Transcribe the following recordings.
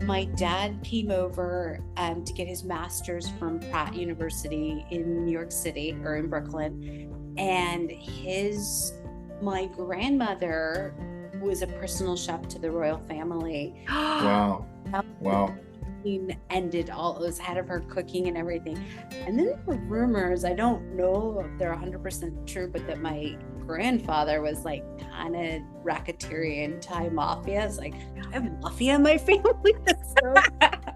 My dad came over to get his master's from Pratt University in New York City or in Brooklyn. And my grandmother was a personal chef to the royal family. Wow. Wow. Ended all it was ahead of her cooking and everything. And then there were rumors, I don't know if they're 100% true, but that my grandfather was like kind of racketeering Thai mafia. It's like, I have mafia in my family. That's so bad.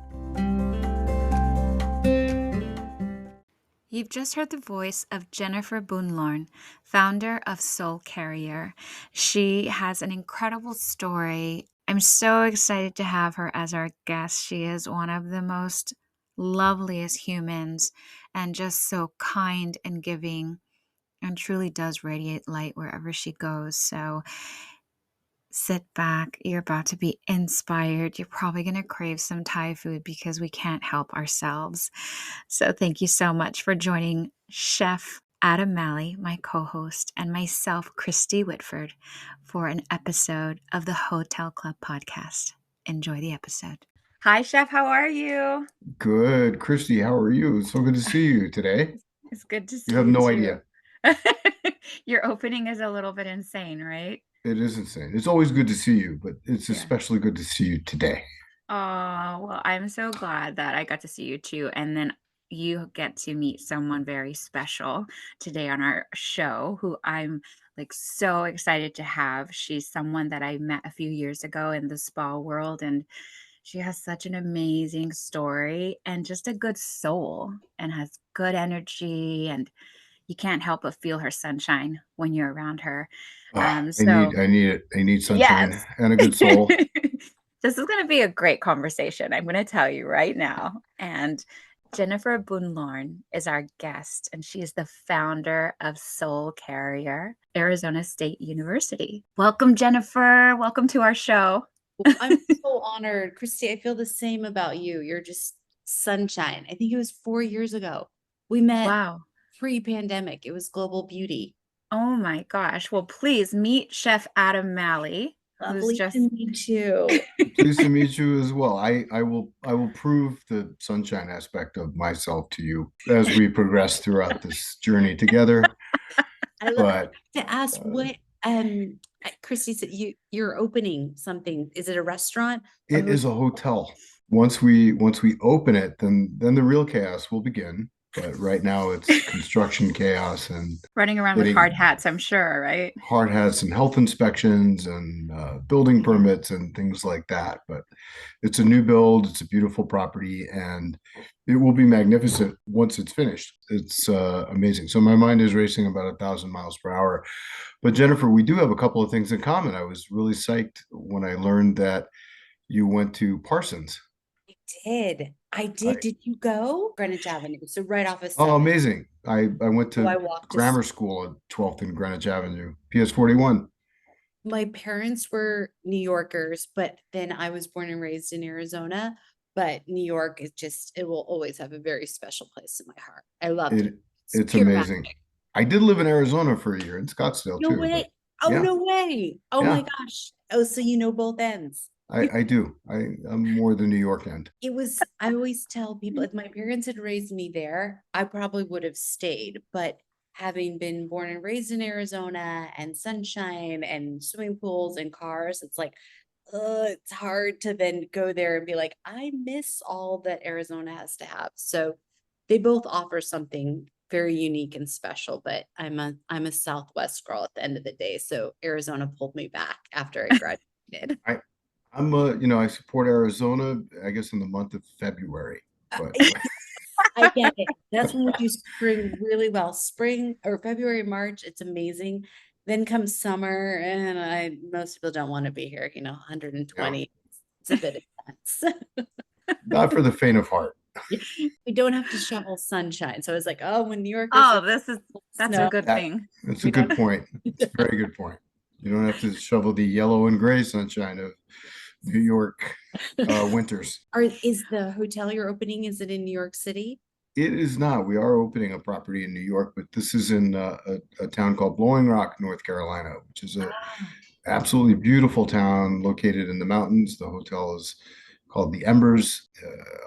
You've just heard the voice of Jennifer Boonlorn, founder of Soul Carrier. She has an incredible story. I'm so excited to have her as our guest. She is one of the most loveliest humans and just so kind and giving and truly does radiate light wherever she goes. So sit back. You're about to be inspired. You're probably going to crave some Thai food because we can't help ourselves. So thank you so much for joining Chef Adam Malley, my co-host, and myself, Christy Whitford, for an episode of the Hotel Club podcast. Enjoy the episode. Hi, Chef. How are you? Good. Christy, how are you? It's so good to see you today. It's good to see You have no idea. Your opening is a little bit insane, right? It is insane. It's always good to see you, but it's especially good to see you today. Oh, well, I'm so glad that I got to see you too. And then you get to meet someone very special today on our show who I'm like so excited to have. She's someone that I met a few years ago in the spa world, and she has such an amazing story and just a good soul and has good energy, and you can't help but feel her sunshine when you're around her. I So need it. I need sunshine yes. and a good soul. This is going to be a great conversation. I'm going to tell you right now. And Jennifer Boonlorn is our guest, and she is the founder of Soul Carrier, Arizona State University. Welcome, Jennifer. Welcome to our show. I'm so honored. Christy, I feel the same about you. You're just sunshine. I think it was 4 years ago. We met pre-pandemic. It was Global Beauty. Oh my gosh. Well, please meet Chef Adam Malley. Lovely to meet you. Pleased to meet you as well. I will prove the sunshine aspect of myself to you as we progress throughout this journey together. I love to ask what Christy said you're opening something. Is it a restaurant? It is a hotel. Once we open it, then the real chaos will begin. But right now it's construction chaos and running around with hard hats, I'm sure, right? Hard hats and health inspections and building permits and things like that. But it's a new build. It's a beautiful property, and it will be magnificent once it's finished. It's amazing. So my mind is racing about 1,000 miles per hour. But Jennifer, we do have a couple of things in common. I was really psyched when I learned that you went to Parsons. I did. Did you go? Greenwich Avenue. So right off of 7th. Oh, amazing. I went to grammar school at 12th and Greenwich Avenue, PS 41. My parents were New Yorkers, but then I was born and raised in Arizona. But New York is it will always have a very special place in my heart. I love it. It's amazing. Magic. I did live in Arizona for a year in Scottsdale too. No way. No way. Oh my gosh. Oh, so you know both ends. I do. I'm more the New York end. I always tell people if my parents had raised me there, I probably would have stayed. But having been born and raised in Arizona and sunshine and swimming pools and cars, it's like, it's hard to then go there and be like, I miss all that Arizona has to have. So they both offer something very unique and special, but I'm a Southwest girl at the end of the day. So Arizona pulled me back after I graduated. I support Arizona, I guess in the month of February. But I get it. That's when we do spring really well. Spring or February, March, it's amazing. Then comes summer, and most people don't want to be here. 120. Yeah. It's a bit intense. Not for the faint of heart. We don't have to shovel sunshine. So I was like, oh, when New York. That's a good thing. That's a good point. It's a very good point. You don't have to shovel the yellow and gray sunshine of New York winters. Is the hotel you're opening, is it in New York City? It is not. We are opening a property in New York, but this is in a town called Blowing Rock, North Carolina, which is a absolutely beautiful town located in the mountains. The hotel is called the Embers.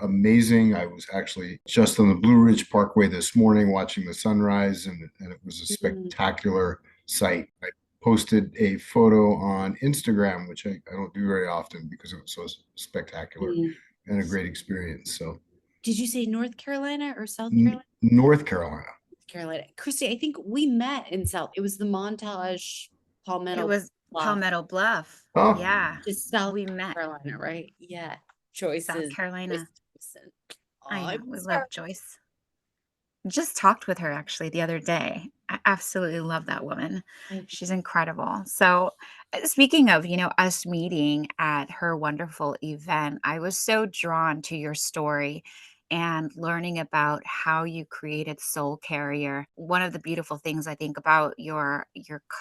Amazing. I was actually just on the Blue Ridge Parkway this morning watching the sunrise, and it was a Mm, spectacular sight. I posted a photo on Instagram, which I don't do very often because it was so spectacular mm. and a great experience. So, Did you say North Carolina or South Carolina? North Carolina. Carolina. Christy, I think we met in South. It was the Montage It Palmetto was Bluff, Palmetto Bluff. Oh, Yeah, just South we met. Carolina, right? Yeah. South Choices. Carolina. Listen. I I'm know. We sorry. love Joyce. Just talked with her actually the other day. I absolutely love that woman. She's incredible. So, speaking of, us meeting at her wonderful event, I was so drawn to your story and learning about how you created Soul Carrier. One of the beautiful things I think about your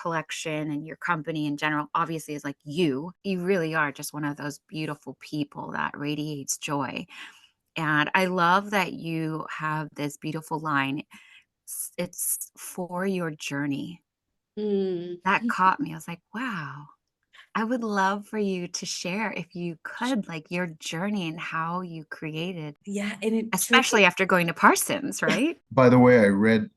collection and your company in general obviously is like you really are just one of those beautiful people that radiates joy. And I love that you have this beautiful line. It's for your journey. Mm. That caught me. I was like, wow, I would love for you to share if you could, like your journey and how you created, Yeah, and it truly, especially after going to Parsons, right? by the way, I read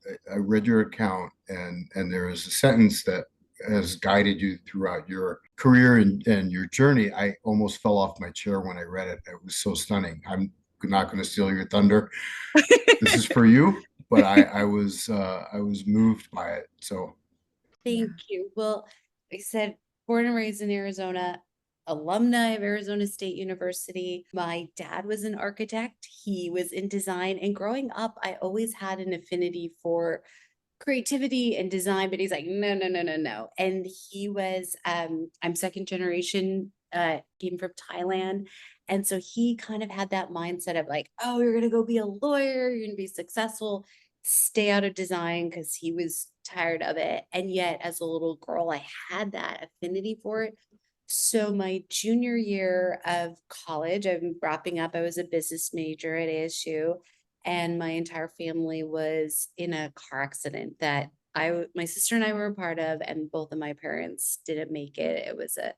your account, and there is a sentence that has guided you throughout your career and your journey. I almost fell off my chair when I read it. It was so stunning. I'm not going to steal your thunder. This is for you, but I was moved by it. So Yeah. thank you. Well, like I said, born and raised in Arizona, alumni of Arizona State University. My dad was an architect. He was in design. And growing up, I always had an affinity for creativity and design, but he's like, no, no, no, no, no. And he was, I'm second generation, came from Thailand. And so he kind of had that mindset of like, oh, you're gonna go be a lawyer, you're gonna be successful, stay out of design because he was tired of it. And yet, as a little girl, I had that affinity for it. So my junior year of college, I'm wrapping up. I was a business major at ASU, and my entire family was in a car accident that my sister and I were a part of, and both of my parents didn't make it. It was a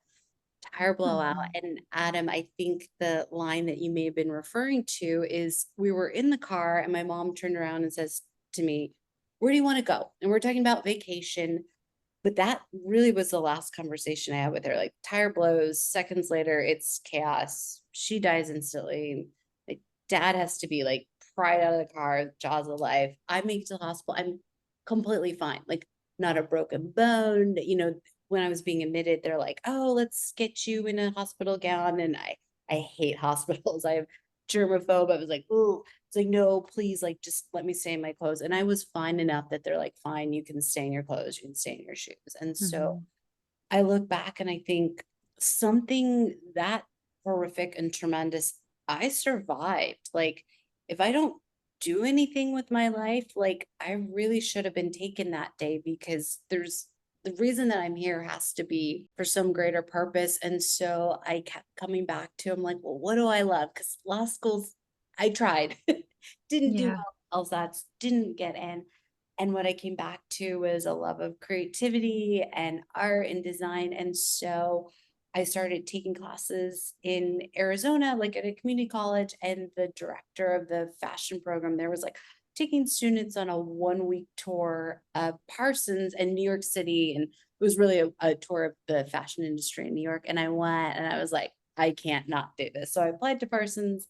tire blowout. Mhm. And Adam, I think the line that you may have been referring to is we were in the car, and my mom turned around and says to me, "Where do you want to go?" And we're talking about vacation. But that really was the last conversation I had with her. Like, tire blows, seconds later, it's chaos. She dies instantly. Like, dad has to be like pried out of the car, jaws of life. I make it to the hospital. I'm completely fine. Like, not a broken bone. When I was being admitted, they're like, "Oh, let's get you in a hospital gown." And I hate hospitals. I have germaphobe. I was like, "Ooh." It's like, "No, please, like, just let me stay in my clothes." And I was fine enough that they're like, "Fine, you can stay in your clothes, you can stay in your shoes." And so Mhm. I look back and I think something that horrific and tremendous, I survived. Like, if I don't do anything with my life, like, I really should have been taken that day, because there's the reason that I'm here has to be for some greater purpose. And so I kept coming back to, I'm like, well, what do I love? Because law school's, I tried, didn't do Yeah. well, LSATs, didn't get in. And what I came back to was a love of creativity and art and design. And so I started taking classes in Arizona, like at a community college, and the director of the fashion program there was like taking students on a 1 week tour of Parsons and New York City. And it was really a tour of the fashion industry in New York. And I went and I was like, I can't not do this. So I applied to Parsons.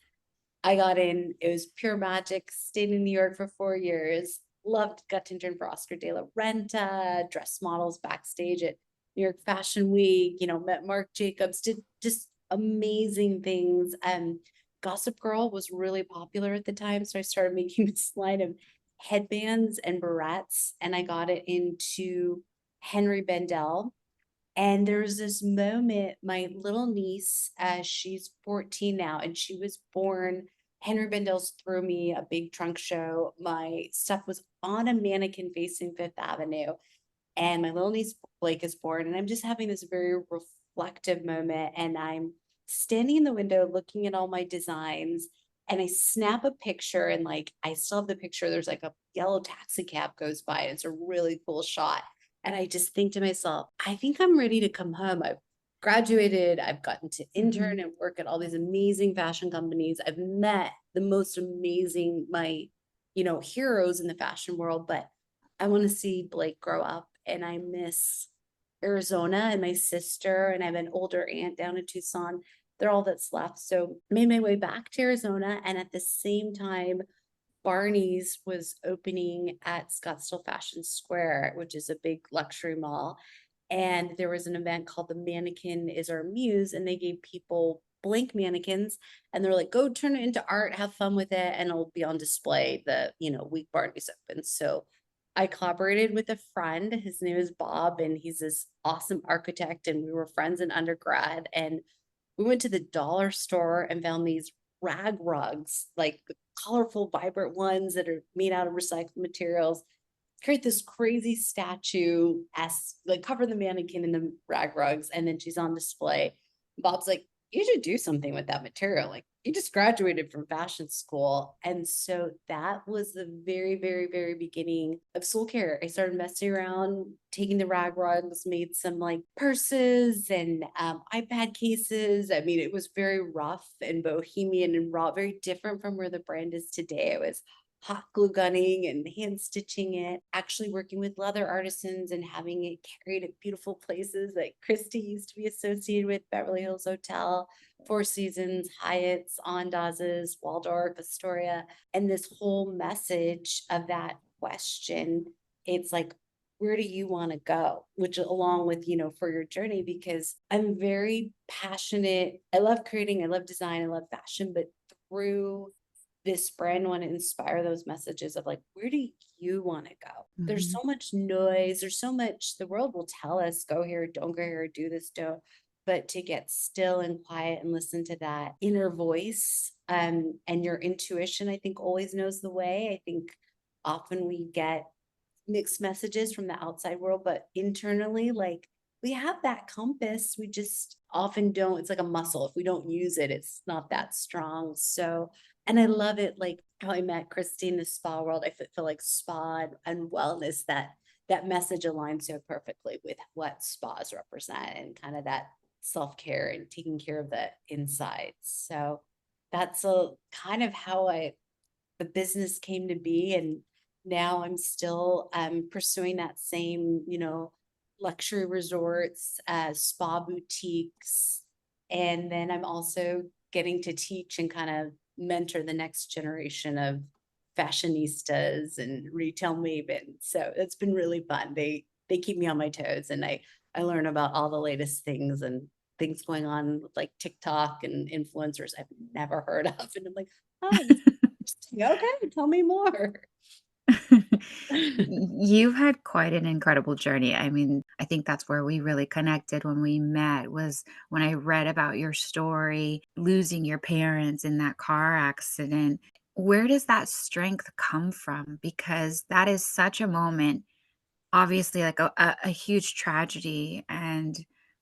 I got in, it was pure magic, stayed in New York for 4 years, loved, got to intern for Oscar de la Renta, dress models backstage at New York Fashion Week, met Marc Jacobs, did just amazing things. Gossip Girl was really popular at the time. So I started making this line of headbands and barrettes, and I got it into Henry Bendel. And there's this moment, my little niece, she's 14 now, and she was born. Henry Bendel's threw me a big trunk show. My stuff was on a mannequin facing Fifth Avenue, and my little niece Blake is born. And I'm just having this very reflective moment. And I'm standing in the window looking at all my designs. And I snap a picture, and like I still have the picture. There's like a yellow taxi cab goes by. And it's a really cool shot. And I just think to myself, I think I'm ready to come home. I've graduated, I've gotten to intern Mhm. and work at all these amazing fashion companies. I've met the most amazing, heroes in the fashion world, but I want to see Blake grow up, and I miss Arizona and my sister, and I have an older aunt down in Tucson. They're all that's left. So made my way back to Arizona, and at the same time, Barney's was opening at Scottsdale Fashion Square, which is a big luxury mall. And there was an event called The Mannequin is Our Muse, and they gave people blank mannequins, and they're like, go turn it into art, have fun with it, and it'll be on display week Barney's open. So I collaborated with a friend. His name is Bob, and he's this awesome architect, and we were friends in undergrad. And we went to the dollar store and found these rag rugs, like the colorful, vibrant ones that are made out of recycled materials. Create this crazy statue as like cover the mannequin in the rag rugs, and then she's on display. Bob's like, you should do something with that material. Like, you just graduated from fashion school. And so that was the very, very, very beginning of Soul Care. I started messing around, taking the rag rugs, made some like purses and iPad cases. I mean, it was very rough and bohemian and raw, very different from where the brand is today. It was hot glue gunning and hand stitching it, actually working with leather artisans and having it carried at beautiful places like Christie used to be associated with, Beverly Hills Hotel, Four Seasons, Hyatt's, Andaz's, Waldorf, Astoria. And this whole message of that question, it's like, where do you want to go? Which along with, for your journey, because I'm very passionate. I love creating, I love design, I love fashion, but through this brand want to inspire those messages of like, where do you want to go? There's Mhm. so much noise. There's so much, the world will tell us, go here, don't go here, do this, don't. But to get still and quiet and listen to that inner voice, and your intuition, I think always knows the way. I think often we get mixed messages from the outside world, but internally, like we have that compass. We just often don't. It's like a muscle. If we don't use it, it's not that strong. So, and I love it. Like how I met Christine, the spa world. I feel like spa and wellness, that message aligns so perfectly with what spas represent and kind of that self-care and taking care of the insides. So that's a kind of how the business came to be. And now I'm still pursuing that same, luxury resorts, spa boutiques. And then I'm also getting to teach and kind of mentor the next generation of fashionistas and retail mavens. So it's been really fun. They keep me on my toes, and I learn about all the latest things and things going on with like TikTok and influencers I've never heard of. And I'm like, oh, this okay, tell me more. You've had quite an incredible journey. I mean, I think that's where we really connected when we met was when I read about your story, losing your parents in that car accident. Where does that strength come from? Because that is such a moment, obviously like a huge tragedy, and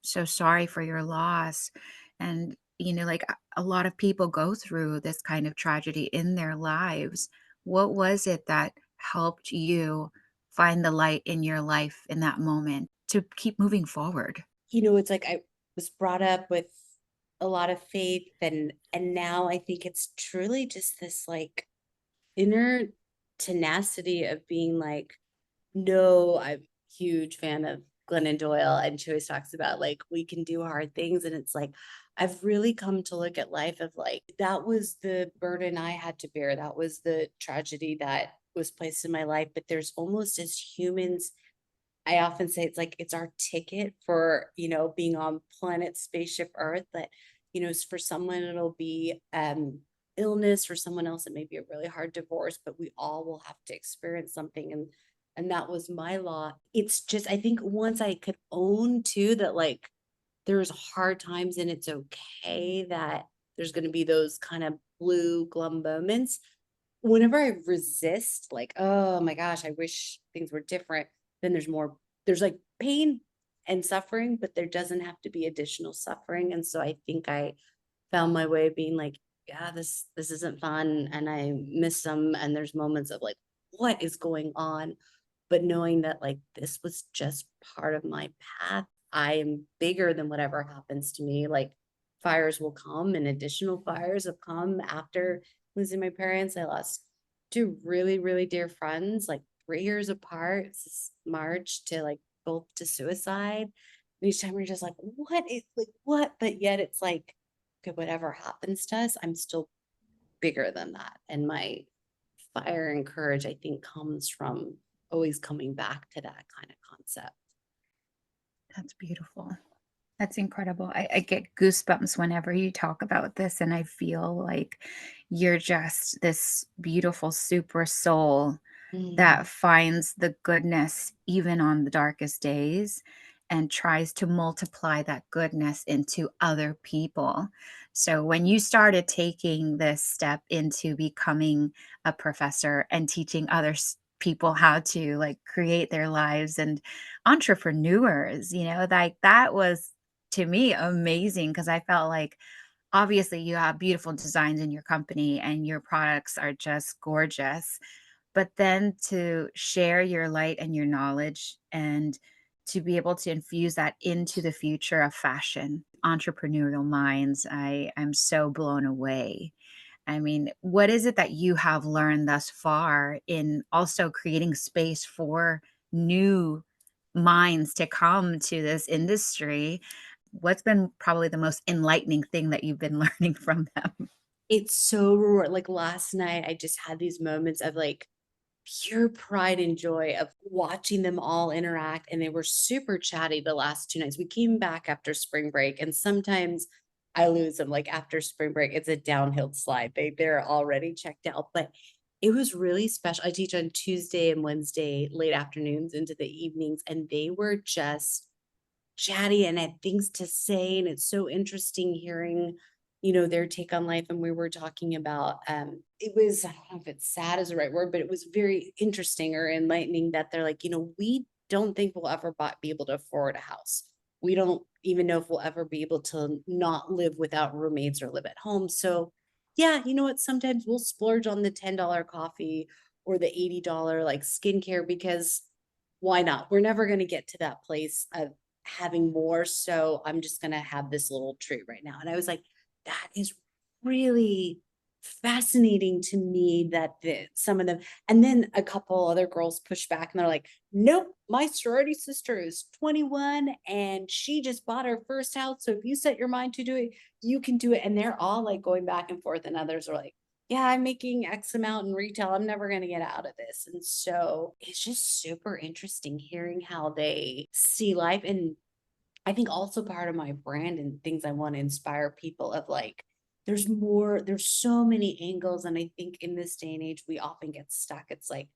so sorry for your loss. And like a lot of people go through this kind of tragedy in their lives. What was it that helped you find the light in your life in that moment to keep moving forward? It's like I was brought up with a lot of faith, and now I think it's truly just this like inner tenacity of being like, no, I'm a huge fan of Glennon Doyle, and she always talks about like we can do hard things. And it's like I've really come to look at life of like that was the burden I had to bear. That was the tragedy that was placed in my life. But there's almost as humans, I often say it's like it's our ticket for, being on planet spaceship Earth. That, for someone it'll be illness, for someone else it may be a really hard divorce, but we all will have to experience something. And that was my law. It's just I think once I could own too that like there's hard times and it's okay that there's going to be those kind of blue glum moments. Whenever I resist, like, oh my gosh, I wish things were different, then there's like pain and suffering, but there doesn't have to be additional suffering. And so I think I found my way of being like, yeah, this isn't fun. And I miss them. And there's moments of like, what is going on? But knowing that like this was just part of my path. I am bigger than whatever happens to me. Like fires will come and additional fires have come after losing my parents. I lost two really, really dear friends, like 3 years apart, March to like both to suicide. And each time we're just like, what is like what? But yet it's like, okay, whatever happens to us, I'm still bigger than that. And my fire and courage, I think, comes from always coming back to that kind of concept. That's beautiful. That's incredible. I get goosebumps whenever you talk about this, and I feel like you're just this beautiful super soul Mm. that finds the goodness even on the darkest days and tries to multiply that goodness into other people. So, when you started taking this step into becoming a professor and teaching other people how to like create their lives and entrepreneurs, like that was to me amazing because I felt like obviously you have beautiful designs in your company and your products are just gorgeous, but then to share your light and your knowledge and to be able to infuse that into the future of fashion, entrepreneurial minds, I'm so blown away. I mean, what is it that you have learned thus far in also creating space for new minds to come to this industry? What's been probably the most enlightening thing that you've been learning from them? It's so like last night, I just had these moments of like pure pride and joy of watching them all interact. And they were super chatty the last 2 nights. We came back after spring break, and sometimes I lose them. Like after spring break, it's a downhill slide. They're already checked out. But it was really special. I teach on Tuesday and Wednesday, late afternoons into the evenings, and they were just chatty and had things to say. And it's so interesting hearing, their take on life. And we were talking about it was, I don't know if it's sad is the right word, but it was very interesting or enlightening that they're like, we don't think we'll ever be able to afford a house. We don't even know if we'll ever be able to not live without roommates or live at home. So yeah, you know what? Sometimes we'll splurge on the $10 coffee or the $80 like skincare because why not? We're never going to get to that place of having more. So I'm just going to have this little treat right now. And I was like, that is really fascinating to me that some of them, and then a couple other girls push back and they're like, nope, my sorority sister is 21 and she just bought her first house. So if you set your mind to do it, you can do it. And they're all like going back and forth. And others are like, yeah, I'm making X amount in retail. I'm never going to get out of this. And so it's just super interesting hearing how they see life. And I think also part of my brand and things I want to inspire people of like, there's more, there's so many angles. And I think in this day and age, we often get stuck. It's like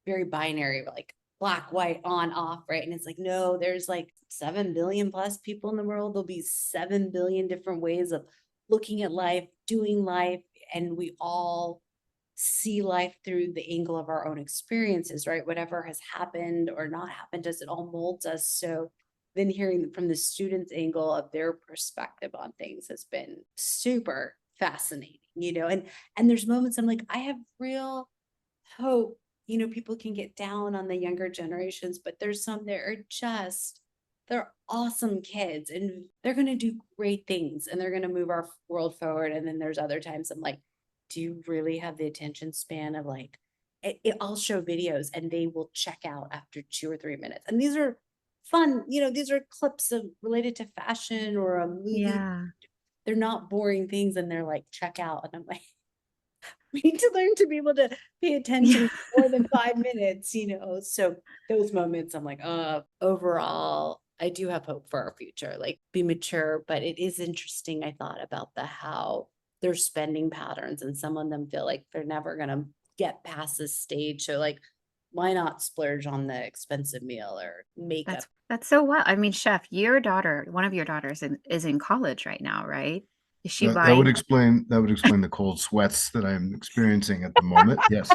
very binary, like black, white, on, off, right? And it's like, no, there's like 7 billion plus people in the world. There'll be 7 billion different ways of looking at life, doing life. And we all see life through the angle of our own experiences, right? Whatever has happened or not happened to us, it all molds us. So then hearing from the students' angle of their perspective on things has been super fascinating, and there's moments I'm like, I have real hope, people can get down on the younger generations, but there's some that are just they're awesome kids and they're going to do great things and they're going to move our world forward. And then there's other times I'm like, do you really have the attention span of like I'll show videos and they will check out after 2 or 3 minutes. And these are fun, these are clips of related to fashion or a movie. Yeah. They're not boring things and they're like, check out. And I'm like, we need to learn to be able to pay Yeah. attention more than 5 minutes, So those moments, I'm like, overall, I do have hope for our future, like be mature. But it is interesting. I thought about how their spending patterns, and some of them feel like they're never gonna get past this stage. So like, why not splurge on the expensive meal or makeup? That's so well. I mean, chef, your daughter, one of your daughters is in college right now, right? Is she buying That would explain the cold sweats that I'm experiencing at the moment. Yes.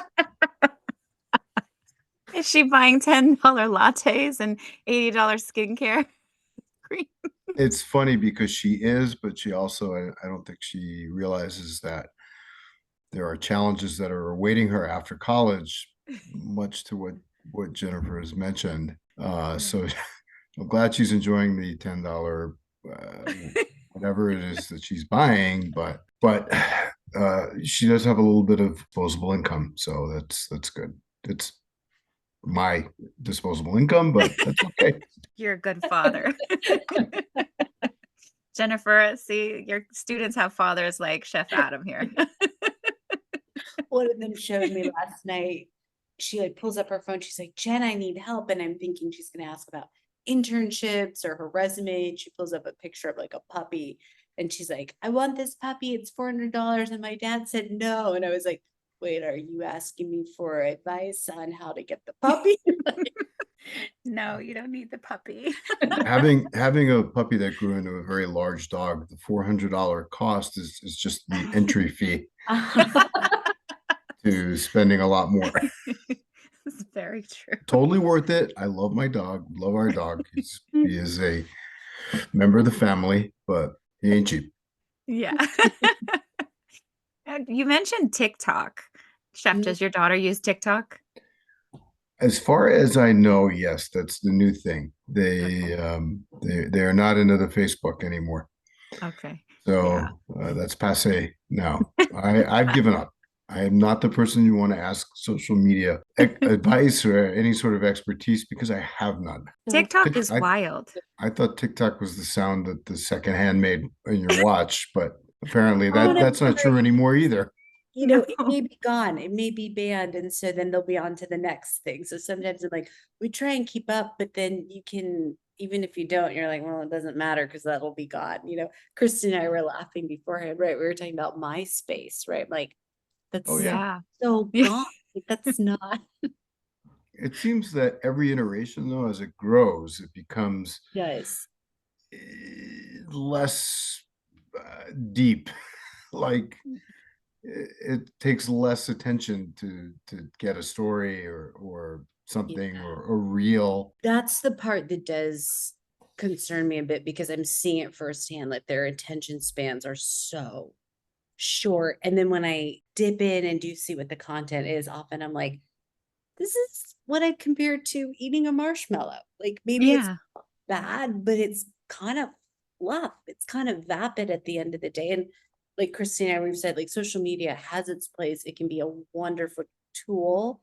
is she buying $10 lattes and $80 skincare cream? It's funny because she is, but she also, I don't think she realizes that there are challenges that are awaiting her after college, much to what Jennifer has mentioned. So I'm glad she's enjoying the $10 uh, whatever it is that she's buying, but she does have a little bit of disposable income, so that's good. It's my disposable income, but that's okay. You're a good father. Jennifer, see, your students have fathers like Chef Adam here. One of them showed me last night. She like pulls up her phone. She's like, Jen, I need help. And I'm thinking she's going to ask about internships or her resume. And she pulls up a picture of like a puppy. And she's like, I want this puppy. It's $400. And my dad said no. And I was like, wait, are you asking me for advice on how to get the puppy? No, you don't need the puppy. Having a puppy that grew into a very large dog, the $400 cost is just the entry fee to spending a lot more. It's very true. Totally worth it. I love my dog, love our dog. He is a member of the family, but he ain't cheap. Yeah. And you mentioned TikTok. Chef, does your daughter use TikTok? As far as I know, yes, that's the new thing. Okay. They are not into the Facebook anymore. Okay. So Yeah. that's passe now. I've given up. I am not the person you want to ask social media advice or any sort of expertise because I have none. TikTok is I, wild. I thought TikTok was the sound that the secondhand made in your watch, but apparently Oh, and I'm that's not true sorry. anymore either. You know, No. it may be gone, it may be banned, and so then they'll be on to the next thing. So sometimes I'm like, we try and keep up, but then you can, even if you don't, you're like, well, it doesn't matter because that'll be gone. You know, Kristen and I were laughing beforehand, right? We were talking about MySpace, right? Like, Oh that's yeah. Yeah. so Yeah. gone. Like, that's not. It seems that every iteration, though, as it grows, it becomes Yes. less deep. Like it takes less attention to get a story or something Yeah. or real. That's the part that does concern me a bit because I'm seeing it firsthand. Like their attention spans are so short. And then when I dip in and do see what the content is, often I'm like, this is what I compare to eating a marshmallow. Like maybe it's Yeah. bad, but it's kind of fluff. It's kind of vapid at the end of the day. And like Christina, we've said, like social media has its place. It can be a wonderful tool,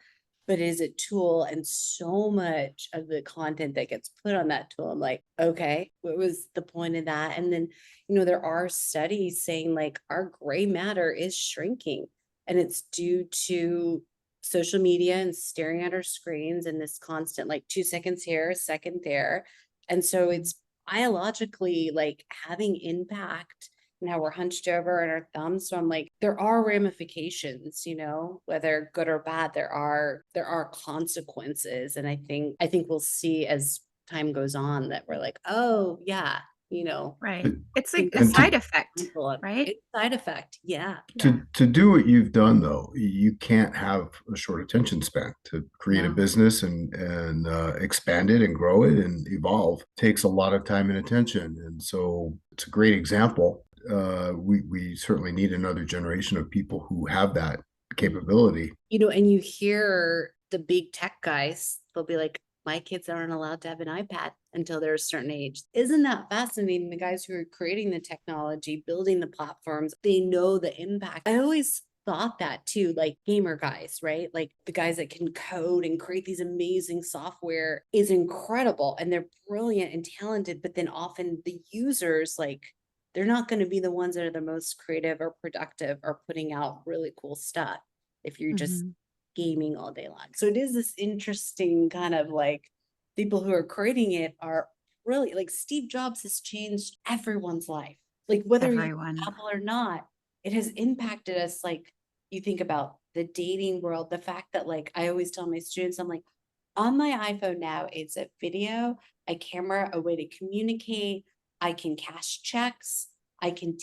but it is a tool, and so much of the content that gets put on that tool, I'm like, okay, what was the point of that? And then, you know, there are studies saying like our gray matter is shrinking, and it's due to social media and staring at our screens and this constant like 2 seconds here, a second there. And so it's biologically like having impact. Now we're hunched over on our thumbs. So I'm like, there are ramifications, you know, whether good or bad, there are consequences. And I think we'll see as time goes on that we're like, oh yeah, you know, Right. It's like a And side effect, right? it's side effect. Yeah. Yeah. to do what you've done, though, you can't have a short attention span. To create a No. business and expand it and grow it and evolve takes a lot of time and attention. And so it's a great example. We certainly need another generation of people who have that capability. You know, and you hear the big tech guys, they'll be like, my kids aren't allowed to have an iPad until they're a certain age. Isn't that fascinating? The guys who are creating the technology, building the platforms, they know the impact. I always thought that too, like gamer guys, right? Like the guys that can code and create these amazing software is incredible and they're brilliant and talented, but then often the users, like, they're not going to be the ones that are the most creative or productive or putting out really cool stuff if you're just Mhm. gaming all day long. So it is this interesting kind of like people who are creating it are really like Steve Jobs has changed everyone's life. Like whether you Everyone. Apple or not, it has impacted us. Like you think about the dating world, the fact that like I always tell my students, I'm like, on my iPhone now, it's a video, a camera, a way to communicate. I can cash checks. I can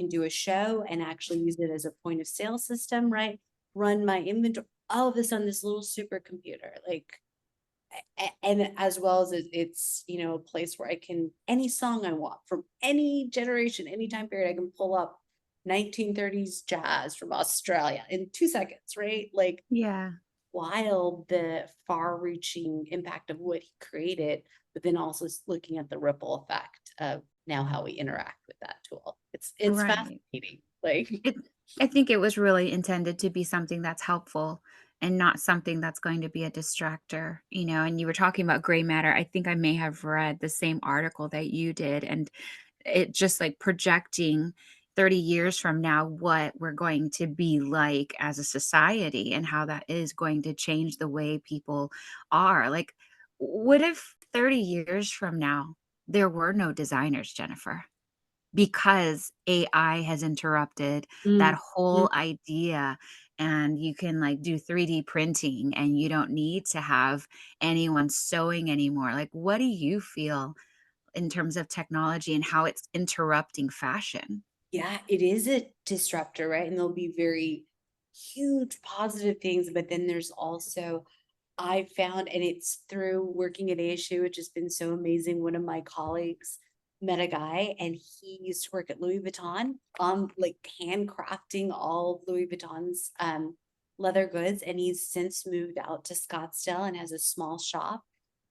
do a show and actually use it as a point of sale system, right? Run my inventory, all of this on this little supercomputer. Like, and as well as it's, you know, a place where I can, any song I want from any generation, any time period, I can pull up 1930s jazz from Australia in 2 seconds, right? Like, Yeah. wild the far reaching impact of what he created. but then also looking at the ripple effect of now how we interact with that tool. It's Right. fascinating. Like, It I think it was really intended to be something that's helpful and not something that's going to be a distractor, and you were talking about gray matter. I think I may have read the same article that you did, and it just like projecting 30 years from now what we're going to be like as a society and how that is going to change the way people are. Like, what if 30 years from now there were no designers, Jennifer? Because AI has interrupted that mm, mm, whole idea, and you can, like, do 3D printing, and you don't need to have anyone sewing anymore. Like, what do you feel in terms of technology and how it's interrupting fashion? yeah, it is a disruptor, right? And there'll be very huge positive things, but then there's also I found, and it's through working at ASU, which has been so amazing. One of my colleagues met a guy, and he used to work at Louis Vuitton, like handcrafting all of Louis Vuitton's leather goods. And he's since moved out to Scottsdale and has a small shop.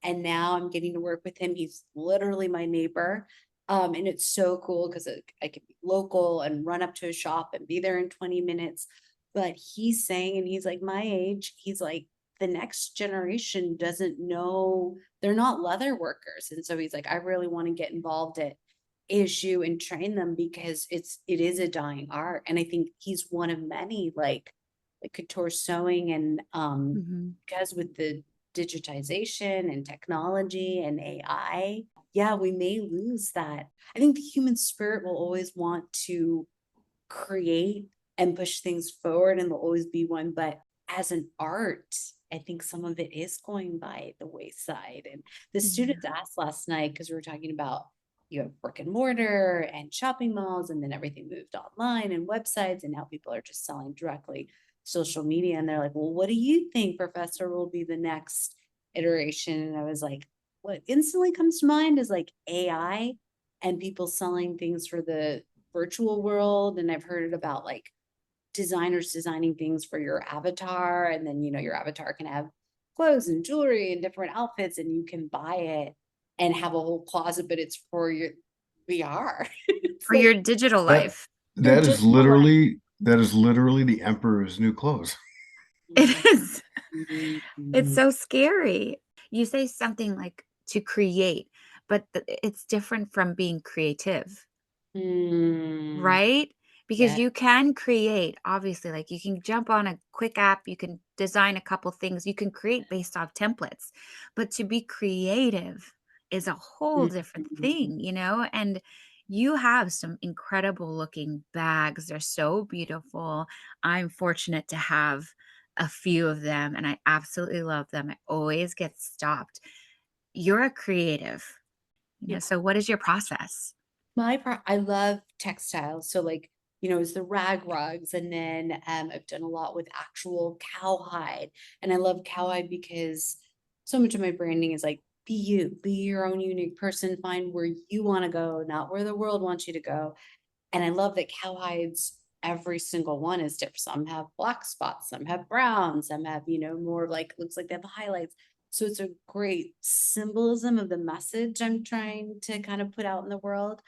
And now I'm getting to work with him. He's literally my neighbor. And it's so cool because I can be local and run up to a shop and be there in 20 minutes. But he's saying, and he's like my age, he's like, the next generation doesn't know, they're not leather workers. And so he's like, I really want to get involved at issue and train them because it is a dying art. And I think he's one of many, like couture sewing and Mhm. because with the digitization and technology and AI, yeah, we may lose that. I think the human spirit will always want to create and push things forward, and there'll always be one. But as an art, I think some of it is going by the wayside. And the Yeah. students asked last night, because we were talking about you have brick and mortar and shopping malls, and then everything moved online and websites, and now people are just selling directly social media. And they're like, well, what do you think, Professor, will be the next iteration? And I was like, what instantly comes to mind is like AI and people selling things for the virtual world. And I've heard it about like designers designing things for your avatar. And then, your avatar can have clothes and jewelry and different outfits, and you can buy it and have a whole closet, but it's for your VR. It's For like your digital That life. your digital life. that is literally the emperor's new clothes. It is. It's Mhm. so scary. You say something like to create, but it's different from being creative. Mm, Right? Because yeah. you can create, obviously, like, you can jump on a quick app, you can design a couple things, you can create based off templates, but to be creative is a whole different Mhm. thing, and you have some incredible looking bags, they're so beautiful. I'm fortunate to have a few of them, and I absolutely love them. I always get stopped. You're a creative, Yeah. so what is your process? I love textiles. So like, it's the rag rugs. And then I've done a lot with actual cowhide. And I love cowhide because so much of my branding is like, be you, be your own unique person, find where you want to go, not where the world wants you to go. And I love that cowhides, every single one is different. Some have black spots, some have brown, some have, more like looks like they have highlights. So it's a great symbolism of the message I'm trying to kind of put out in the world.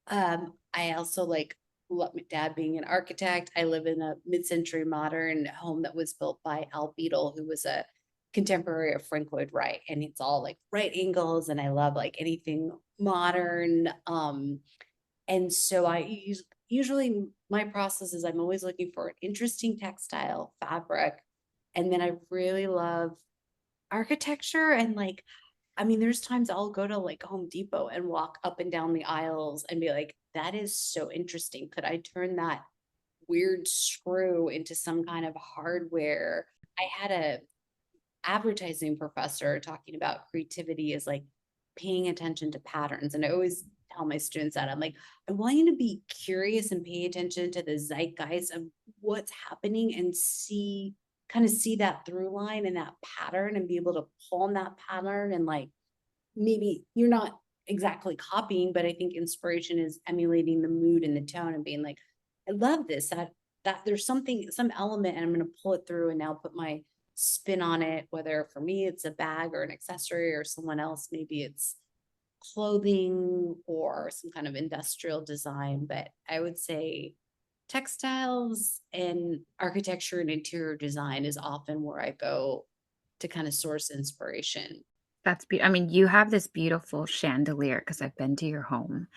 I also like love my dad being an architect. I live in a mid-century modern home that was built by Al Beadle, who was a contemporary of Frank Lloyd Wright, and it's all like right angles, and I love like anything modern. And so usually my process is I'm always looking for an interesting textile fabric, and then I really love architecture and like I mean, there's times I'll go to like Home Depot and walk up and down the aisles and be like, that is so interesting. Could I turn that weird screw into some kind of hardware? I had a advertising professor talking about creativity is like paying attention to patterns. And I always tell my students that I'm like, I want you to be curious and pay attention to the zeitgeist of what's happening and kind of see that through line and that pattern and be able to pull on that pattern and like maybe you're not exactly copying, but I think inspiration is emulating the mood and the tone and being like, I love this, that there's some element and I'm going to pull it through and now put my spin on it, whether for me it's a bag or an accessory or someone else, maybe it's clothing or some kind of industrial design, but I would say textiles and architecture and interior design is often where I go to kind of source inspiration. I mean, you have this beautiful chandelier because I've been to your home.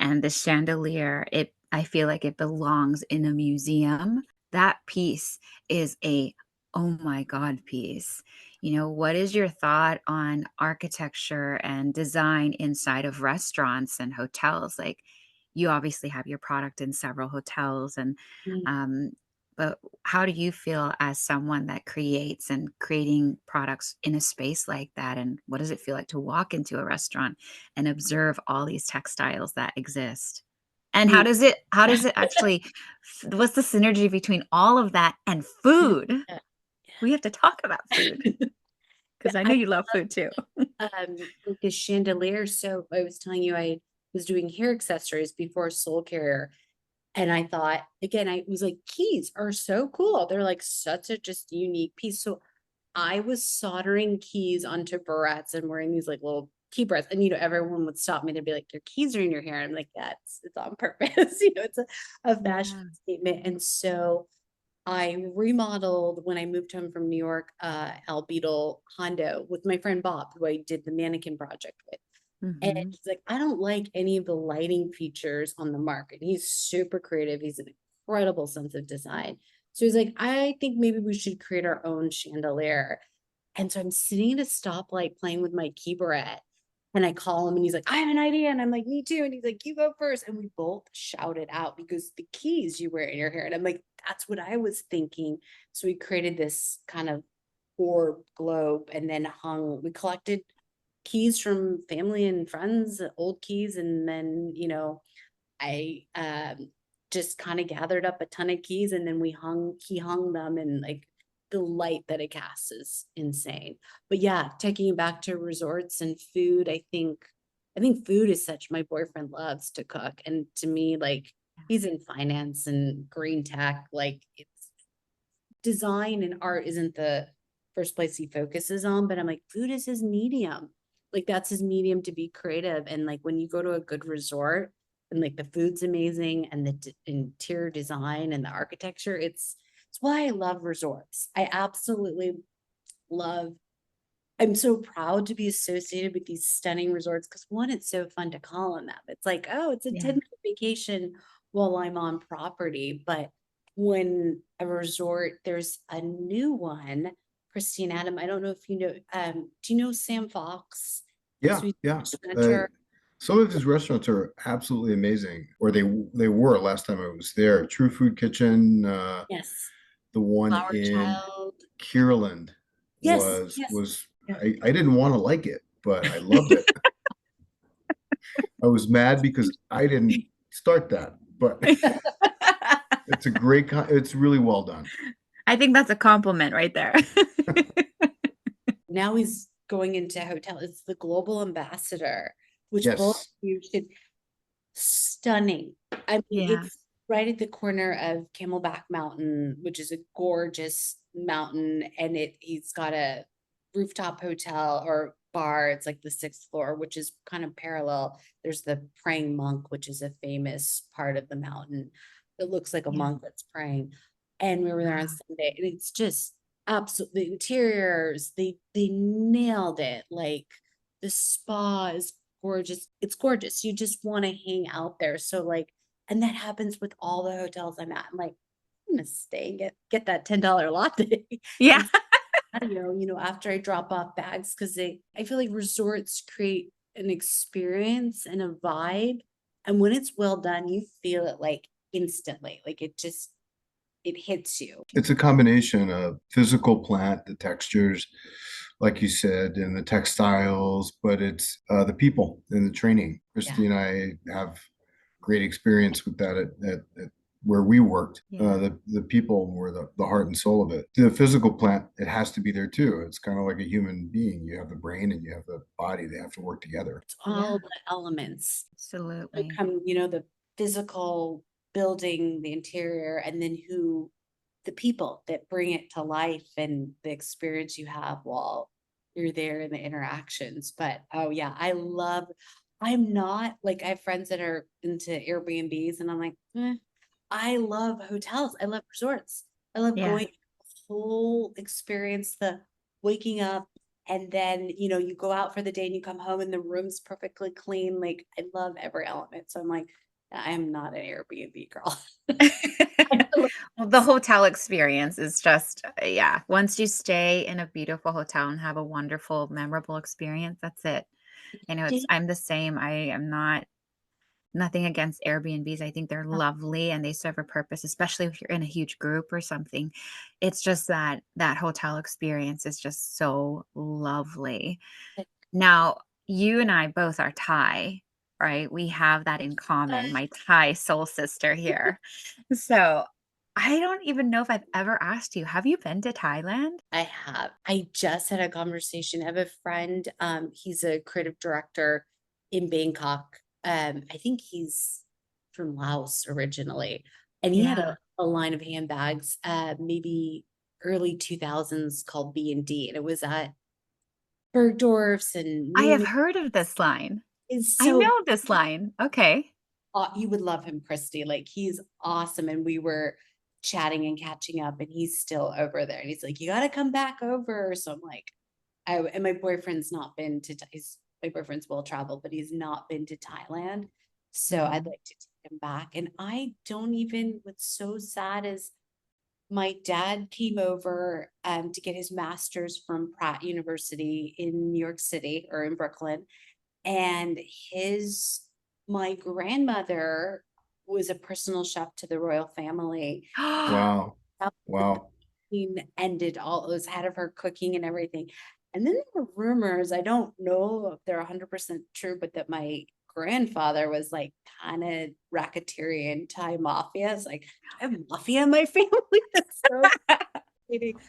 And the chandelier, I feel like it belongs in a museum. That piece is a oh my god piece. What is your thought on architecture and design inside of restaurants and hotels? Like, you obviously have your product in several hotels, and Mm. um but how do you feel as someone that creates and creating products in a space like that? And what does it feel like to walk into a restaurant and observe all these textiles that exist? And Mm. how does it actually what's the synergy between all of that and food? Yeah. We have to talk about food because I know I you love food too. like a chandelier. So I was telling you I was doing hair accessories before Soul Carrier. And I thought, again, I was like, keys are so cool. They're like such a just unique piece. So I was soldering keys onto barrettes and wearing these like little key barrettes. And everyone would stop me. They'd be like, your keys are in your hair. I'm like, yeah, it's on purpose. It's a fashion Yeah. statement. And so I remodeled when I moved home from New York, Al Beetle Hondo with my friend Bob, who I did the mannequin project with. And Mhm. he's like, I don't like any of the lighting features on the market. He's super creative. He's an incredible sense of design. So he's like, I think maybe we should create our own chandelier. And so I'm sitting at a stoplight playing with my key barrette. And I call him and he's like, I have an idea. And I'm like, me too. And he's like, you go first. And we both shout it out because the keys you wear in your hair. And I'm like, that's what I was thinking. So we created this kind of orb globe and then we collected keys from family and friends, old keys. And then, I just kind of gathered up a ton of keys and then he hung them, and like the light that it casts is insane. But yeah, taking it back to resorts and food, I think food is such, my boyfriend loves to cook. And to me, like he's in finance and green tech, like it's design and art isn't the first place he focuses on, but I'm like, food is his medium. Like that's his medium to be creative. And like when you go to a good resort and like the food's amazing and the interior design and the architecture, it's why I love resorts. I absolutely love, I'm so proud to be associated with these stunning resorts because one, it's so fun to call on them. It's like, oh, it's a Yeah. 10-minute vacation while I'm on property. But when a resort, there's a new one, Christine Adam, I don't know if you know, do you know Sam Fox? Yeah, Sweet yeah. Center. Some of his restaurants are absolutely amazing, or they were last time I was there. True Food Kitchen, Yes. the one Flower in Child. Kierland Yes, was yes. was Yeah. I didn't want to like it, but I loved it. I was mad because I didn't start that, but it's a it's really well done. I think that's a compliment right there. Now he's going into hotel. It's the global ambassador, which both of Yes. you should. Stunning. I mean, Yeah. it's right at the corner of Camelback Mountain, which is a gorgeous mountain, and he's got a rooftop hotel or bar. It's like the sixth floor, which is kind of parallel. There's the praying monk, which is a famous part of the mountain. It looks like a Yeah. monk that's praying. And we were there on Wow. Sunday, and it's just absolutely, the interiors, they nailed it. Like the spa is gorgeous. It's gorgeous. You just want to hang out there. So like, and that happens with all the hotels I'm at. I'm like, I'm gonna stay and get that $10 latte Yeah. and patio, after I drop off bags, because I feel like resorts create an experience and a vibe. And when it's well done, you feel it like instantly. Like it hits you. It's a combination of physical plant, the textures, like you said, and the textiles, but it's the people and the training. Yeah. Christy and I have great experience with that at where we worked. Yeah. The people were the heart and soul of it. The physical plant, it has to be there too. It's kind of like a human being. You have the brain and you have the body. They have to work together. It's all the elements. Absolutely. Come, the physical building, the interior, and then the people that bring it to life and the experience you have while you're there in the interactions. But oh yeah, I'm not like, I have friends that are into Airbnbs and I'm like, I love hotels. I love resorts. I love Yeah. going the whole experience, the waking up and then, you go out for the day and you come home and the room's perfectly clean. Like I love every element. So I'm like, I'm not an Airbnb girl. Well, the hotel experience is just, yeah, once you stay in a beautiful hotel and have a wonderful, memorable experience, that's it. I know I'm the same. I am not nothing against Airbnbs. I think they're lovely and they serve a purpose, especially if you're in a huge group or something. It's just that that hotel experience is just so lovely. Now, you and I both are Thai, right? We have that in common, my Thai soul sister here. So, I don't even know if I've ever asked you, have you been to Thailand? I have. I just had a conversation. I have a friend, he's a creative director in Bangkok. I think he's from Laos originally. And he had Yeah. a line of handbags, maybe early 2000s called B&D. And it was at Bergdorf's and I have Neiman heard of this line. is I so know this line. Okay. you would love him, Christy. Like he's awesome. And we were chatting and catching up, and he's still over there. And he's like, "You got to come back over." So I'm like, and my boyfriend's not been to. My boyfriend's well traveled, but he's not been to Thailand. So I'd Mhm. like to take him back. And I don't even. What's so sad is my dad came over to get his master's from Pratt University in New York City or in Brooklyn, and his my grandmother was a personal chef to the royal family. Wow. Up the Wow. queen ended all it was head of her cooking and everything. And then there were rumors, I don't know if they're 100% true, but that my grandfather was like kind of racketeering Thai mafia. It's like, do I have mafia in my family? That's so fascinating.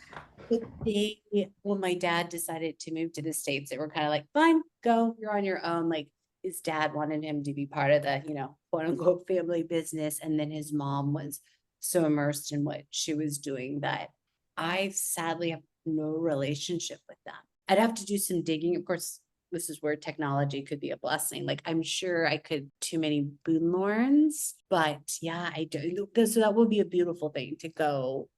But when my dad decided to move to the States, they were kind of like, fine, go, you're on your own. Like his dad wanted him to be part of the, quote unquote family business. And then his mom was so immersed in what she was doing that I sadly have no relationship with them. I'd have to do some digging. Of course, this is where technology could be a blessing. Like I'm sure I could too many Boonlorns, but yeah, I do. So that would be a beautiful thing to go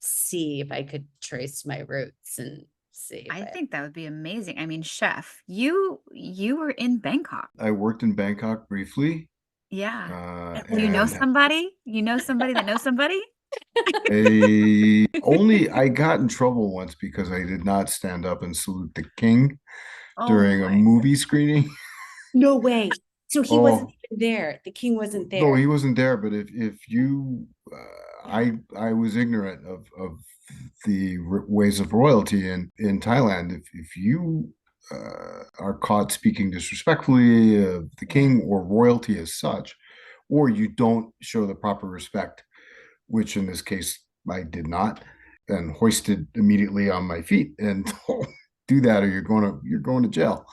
see if I could trace my roots and see if I I think that would be amazing. I mean, chef, you were in Bangkok. I worked in Bangkok briefly, Yeah. Do you know and somebody? You know somebody that knows somebody? I got in trouble once because I did not stand up and salute the king Oh during a my. movie screening. no way. So he wasn't Oh, even there. The king wasn't no, there. he wasn't there. But if you, I was ignorant of the ways of royalty in Thailand. If you are caught speaking disrespectfully of the Yeah. king or royalty as such, or you don't show the proper respect, which in this case I did not, and hoisted immediately on my feet and do that or you're going to jail.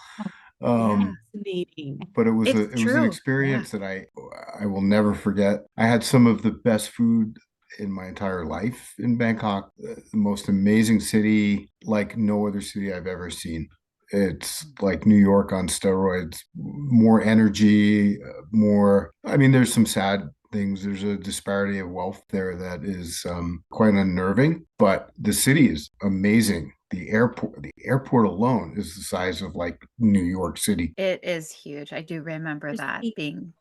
Yeah. Fascinating. But It's it was an true. Yeah. experience that I will never forget. I had some of the best food in my entire life in Bangkok. The most amazing city, like no other city I've ever seen. It's like New York on steroids, more energy, more. I mean, there's some sad things. There's a disparity of wealth there that is quite unnerving, but the city is amazing. The airport alone is the size of like New York City. It is huge. I do remember that Christy,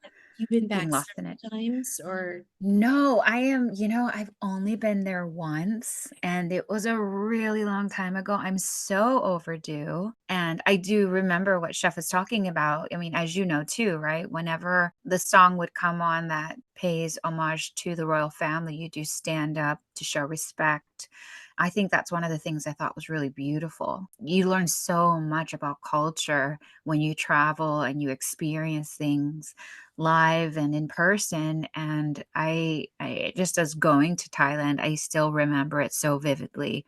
have you been being back lost in it. several times or No, I've only been there once and it was a really long time ago. I'm so overdue. And I do remember what Chef is talking about. I mean, as you know too, right? Whenever the song would come on that pays homage to the royal family, you do stand up to show respect. I think that's one of the things I thought was really beautiful. You learn so much about culture when you travel and you experience things live and in person, and I just as going to Thailand, I still remember it so vividly,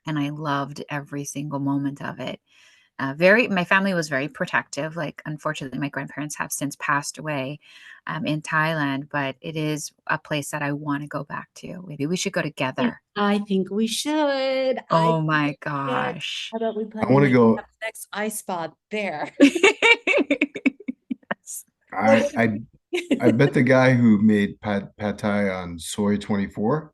and I loved every single moment of it. Very my family was very protective, like, unfortunately, my grandparents have since passed away, in Thailand, but it is a place that I wanna go back to. Maybe we should go together. I think we should. I Oh think my we should. gosh. How about we I plan to want to make go. the next ice spa there? What? I bet the guy who made pad thai on Soy 24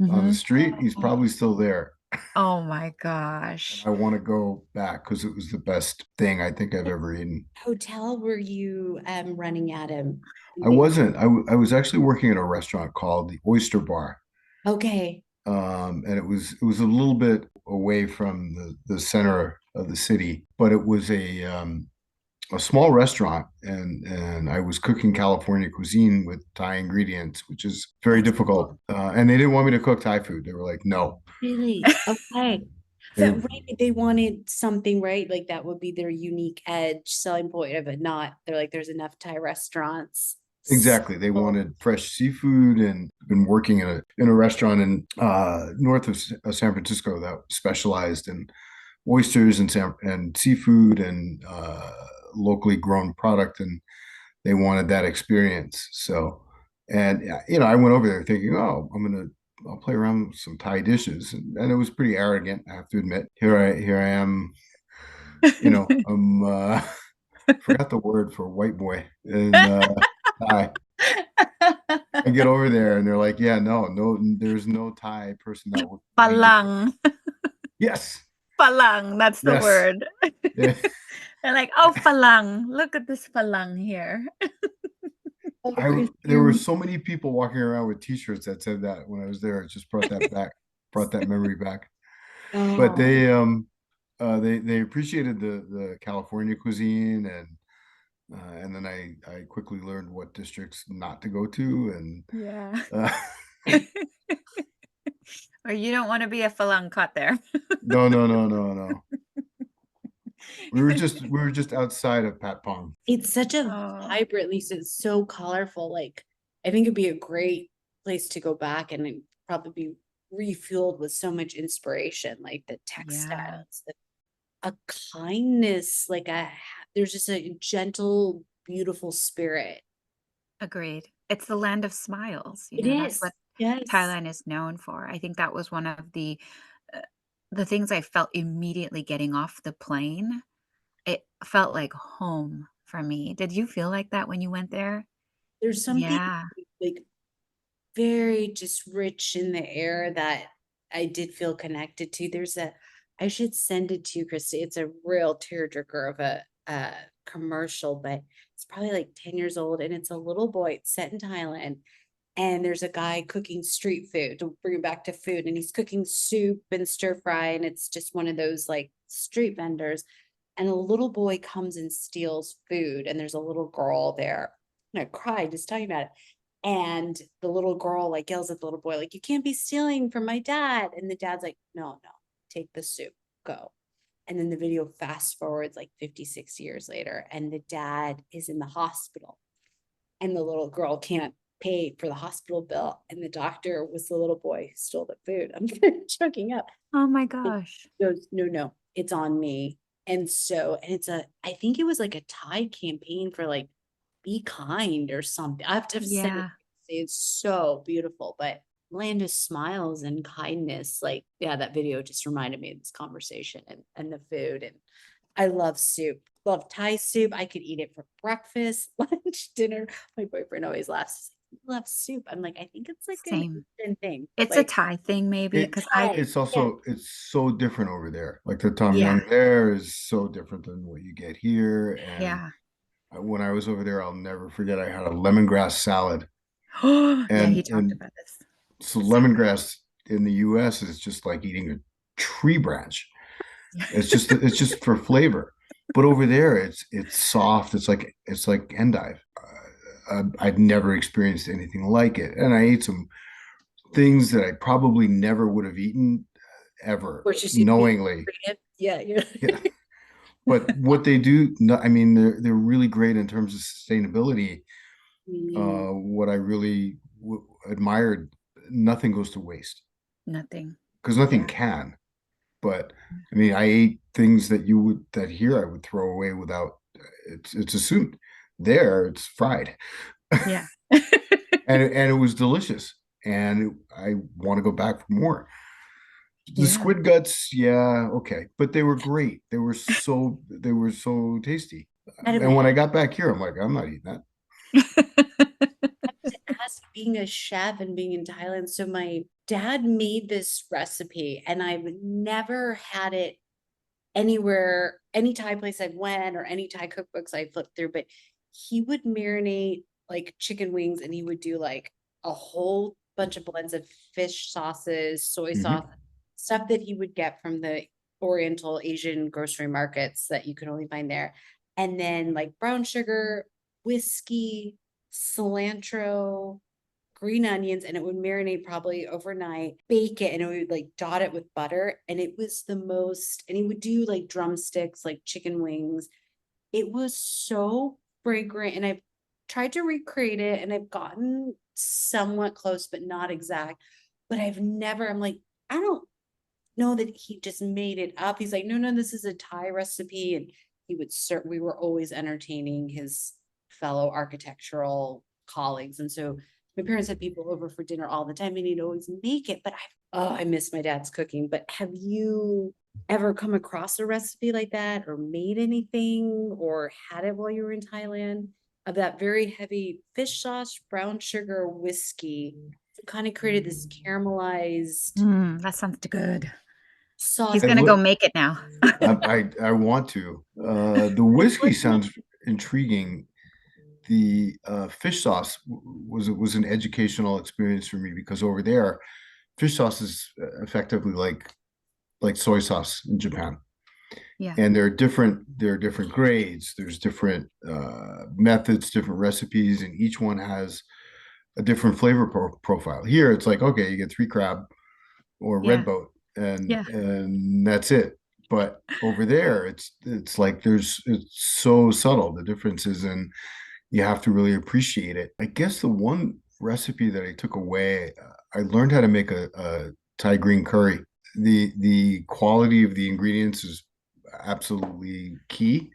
on the Mhm. street, he's probably still there. Oh my And gosh. I want to go back because it was the best thing I think I've ever eaten. Hotel were you running at him? I wasn't. I was actually working at a restaurant called the Oyster Bar. Okay. And it was a little bit away from the center of the city, but it was a small restaurant, and I was cooking California cuisine with Thai ingredients, which is very That's difficult. cool. And they didn't want me to cook Thai food. They were like, no. Really? Okay. So They right, they wanted something, right? Like that would be their unique edge selling point of it, not they're like, there's enough Thai restaurants. exactly. They So wanted fresh seafood, and been working in a restaurant in north of San Francisco that specialized in oysters and seafood and locally grown product, and they wanted that experience. So, and I went over there thinking, oh, I'll play around with some Thai dishes, and it was pretty arrogant, I have to admit. Here I am, I'm forgot the word for white boy in Thai. I get over there and they're like, yeah, no, there's no Thai person that will feed you. Falang. Yes, Falang, that's the yes. word. Yeah. They're like, "Oh, falang. Look at this falang here." There were so many people walking around with t-shirts that said that when I was there. It just brought that memory back. But Oh, they appreciated the California cuisine, and then I quickly learned what districts not to go to, and Yeah. uh, Or you don't wanna be a falang cut there. no, no, no, no, no. We were just outside of Pat Pong. it's such a Oh, vibrant, at least it's so colorful. Like, I think it'd be a great place to go back and it'd probably be refueled with so much inspiration, like the yeah. textiles, a kindness, like there's just a gentle, beautiful spirit. Agreed. It's the land of smiles, It that's is. what Yes. Thailand is known for. I think that was one of uh, the things I felt immediately getting off the plane. It felt like home for me. Did you feel like that when you went there? There's something Yeah. like very just rich in the air that I did feel connected to. I should send it to you, Christy. It's a real tearjerker of a commercial, but it's probably like 10 years old and it's a little boy. It's set in Thailand. And there's a guy cooking street food to bring it back to food. And he's cooking soup and stir fry. And it's just one of those like street vendors. And a little boy comes and steals food. And there's a little girl there. And I cried just talking about it. And the little girl like yells at the little boy, like, you can't be stealing from my dad. And the dad's like, no, no, take the soup, go. And then the video fast forwards like 56 years later, and the dad is in the hospital, and the little girl can't pay for the hospital bill. And the doctor was the little boy who stole the food. I'm choking up. Oh my And gosh. he goes, no, no, it's on me. And so, and I think it was like a Thai campaign for like be kind or something. I have to send it. Yeah. It's so beautiful, but land of smiles and kindness. Like, yeah, that video just reminded me of this conversation and the food. And I love soup. Love Thai soup. I could eat it for breakfast, lunch, dinner. My boyfriend always laughs. He loves soup. I'm like, I think it's like an Same. Asian thing. It's a Like Thai thing maybe It because I Thai. it's Yeah. also it's so different over there. Like the tom yeah, yum there is so different than what you get here. And yeah. when I was over there, I'll never forget. I had a lemongrass salad, Yeah, he talked and about this. so So lemongrass in the U.S. is just like eating a tree branch. yeah. It's just for flavor. But over there, it's soft. It's like endive. I've never experienced anything like it, and I ate some things that I probably never would have eaten ever, Or just you being knowingly. creative. Yeah, yeah. Yeah. But what they do, no, I mean, they're really great in terms of sustainability. Mm, What I really admired, nothing goes to waste Nothing. because nothing Yeah. can. But I mean, I ate things that here I would throw away without. It's assumed. There, it's fried, Yeah. and it was delicious, and I want to go back for more. The Yeah. squid guts, yeah, okay, but they were great. They were so tasty. out of And when I got back here, I'm like, I'm not eating that. To ask, being a chef and being in Thailand, so my dad made this recipe and I've never had it anywhere, any Thai place I've went or any Thai cookbooks I flipped through, but he would marinate like chicken wings and he would do like a whole bunch of blends of fish sauces, soy sauce, stuff that he would get from the Oriental Asian grocery markets that you could only find there. And then like brown sugar, whiskey, cilantro, green onions, and it would marinate probably overnight, bake it, and it would like dot it with butter. And it was the most, and he would do like drumsticks, like chicken wings. It was so fragrant. And I've tried to recreate it and I've gotten somewhat close, but not exact. But I'm like, I don't know that he just made it up. He's like, no, no, this is a Thai recipe. And we were always entertaining his fellow architectural colleagues. And so my parents had people over for dinner all the time and he'd always make it. But I miss my dad's cooking. But have you ever come across a recipe like that or made anything or had it while you were in Thailand of that very heavy fish sauce, brown sugar, whiskey? It kind of created this caramelized That sounds good. sauce. He's gonna go make it now. I want to. The whiskey sounds intriguing. The fish sauce was an educational experience for me because over there, fish sauce is effectively like soy sauce in Japan. Yeah. And there are different grades. There's different methods, different recipes, and each one has a different flavor profile. Here, it's like, okay, you get 3 crab or Yeah. red boat, Yeah. and that's it. But over there, it's like it's so subtle. The differences, and you have to really appreciate it. I guess the one recipe that I took away, I learned how to make a Thai green curry. The quality of the ingredients is absolutely key,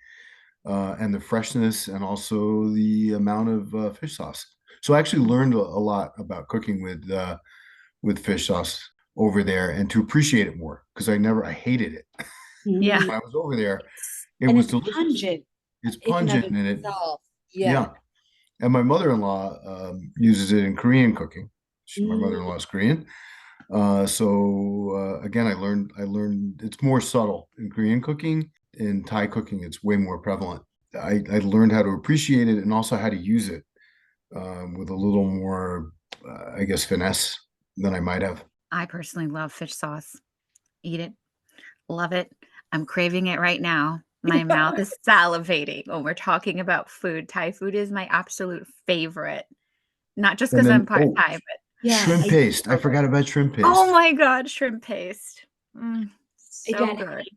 and the freshness, and also the amount of fish sauce. So I actually learned a lot about cooking with fish sauce over there, and to appreciate it more because I hated it. Yeah. When I was over there, it And was it's delicious. pungent It's in and of pungent and it, itself. yeah. Yeah. And my mother-in-law uses it in Korean cooking. My mother-in-law is Korean. So again, I learned it's more subtle in Korean cooking. In Thai cooking, it's way more prevalent. I learned how to appreciate it and also how to use it with a little more, I guess, finesse than I might have. I personally love fish sauce. Eat it. Love it. I'm craving it right now. My mouth is salivating when we're talking about food. Thai food is my absolute favorite. Not just And because I'm then, part Thai, but Yeah. shrimp paste. I forgot about shrimp paste. oh my God, shrimp paste. So Again, good. like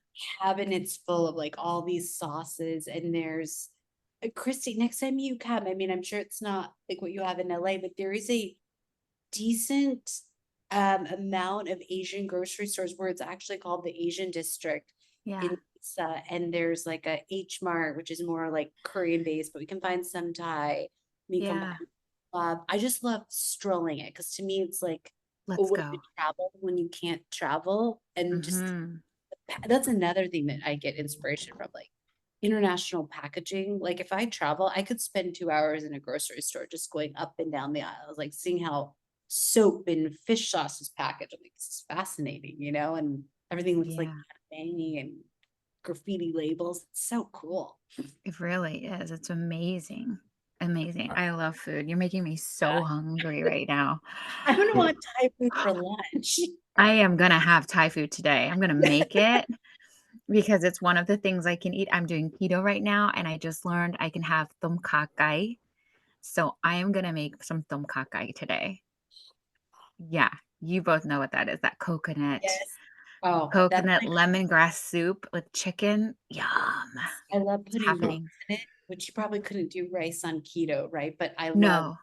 cabinets full of like all these sauces, and there's Christy, next time you come, I mean, I'm sure it's not like what you have in LA, but there is a decent amount of Asian grocery stores where it's actually called the Asian district Yeah. in Lisa, and there's like a H Mart, which is more like Korean based, but we can find some Thai. We can Yeah. I just love strolling it because to me it's like a Let's way go. to travel when you can't travel, and just Mhm. that's another thing that I get inspiration from, like international packaging. Like if I travel, I could spend 2 hours in a grocery store just going up and down the aisles, like seeing how soap and fish sauce is packaged. I'm like, this is fascinating, and everything looks like Yeah. banging and graffiti labels. It's so cool. It really is. It's amazing. Amazing. I love food. You're making me so hungry right now. I'm gonna want Thai food for lunch. I am gonna have Thai food today. I'm gonna make it because it's one of the things I can eat. I'm doing keto right now, and I just learned I can have tom kha gai. So I am gonna make some tom kha gai today. Yeah, you both know what that is. That Yes. Oh, that's lemongrass soup with chicken. Yum. I love It's putting rice happening. in it, which you probably couldn't do rice on keto, right? But I love No.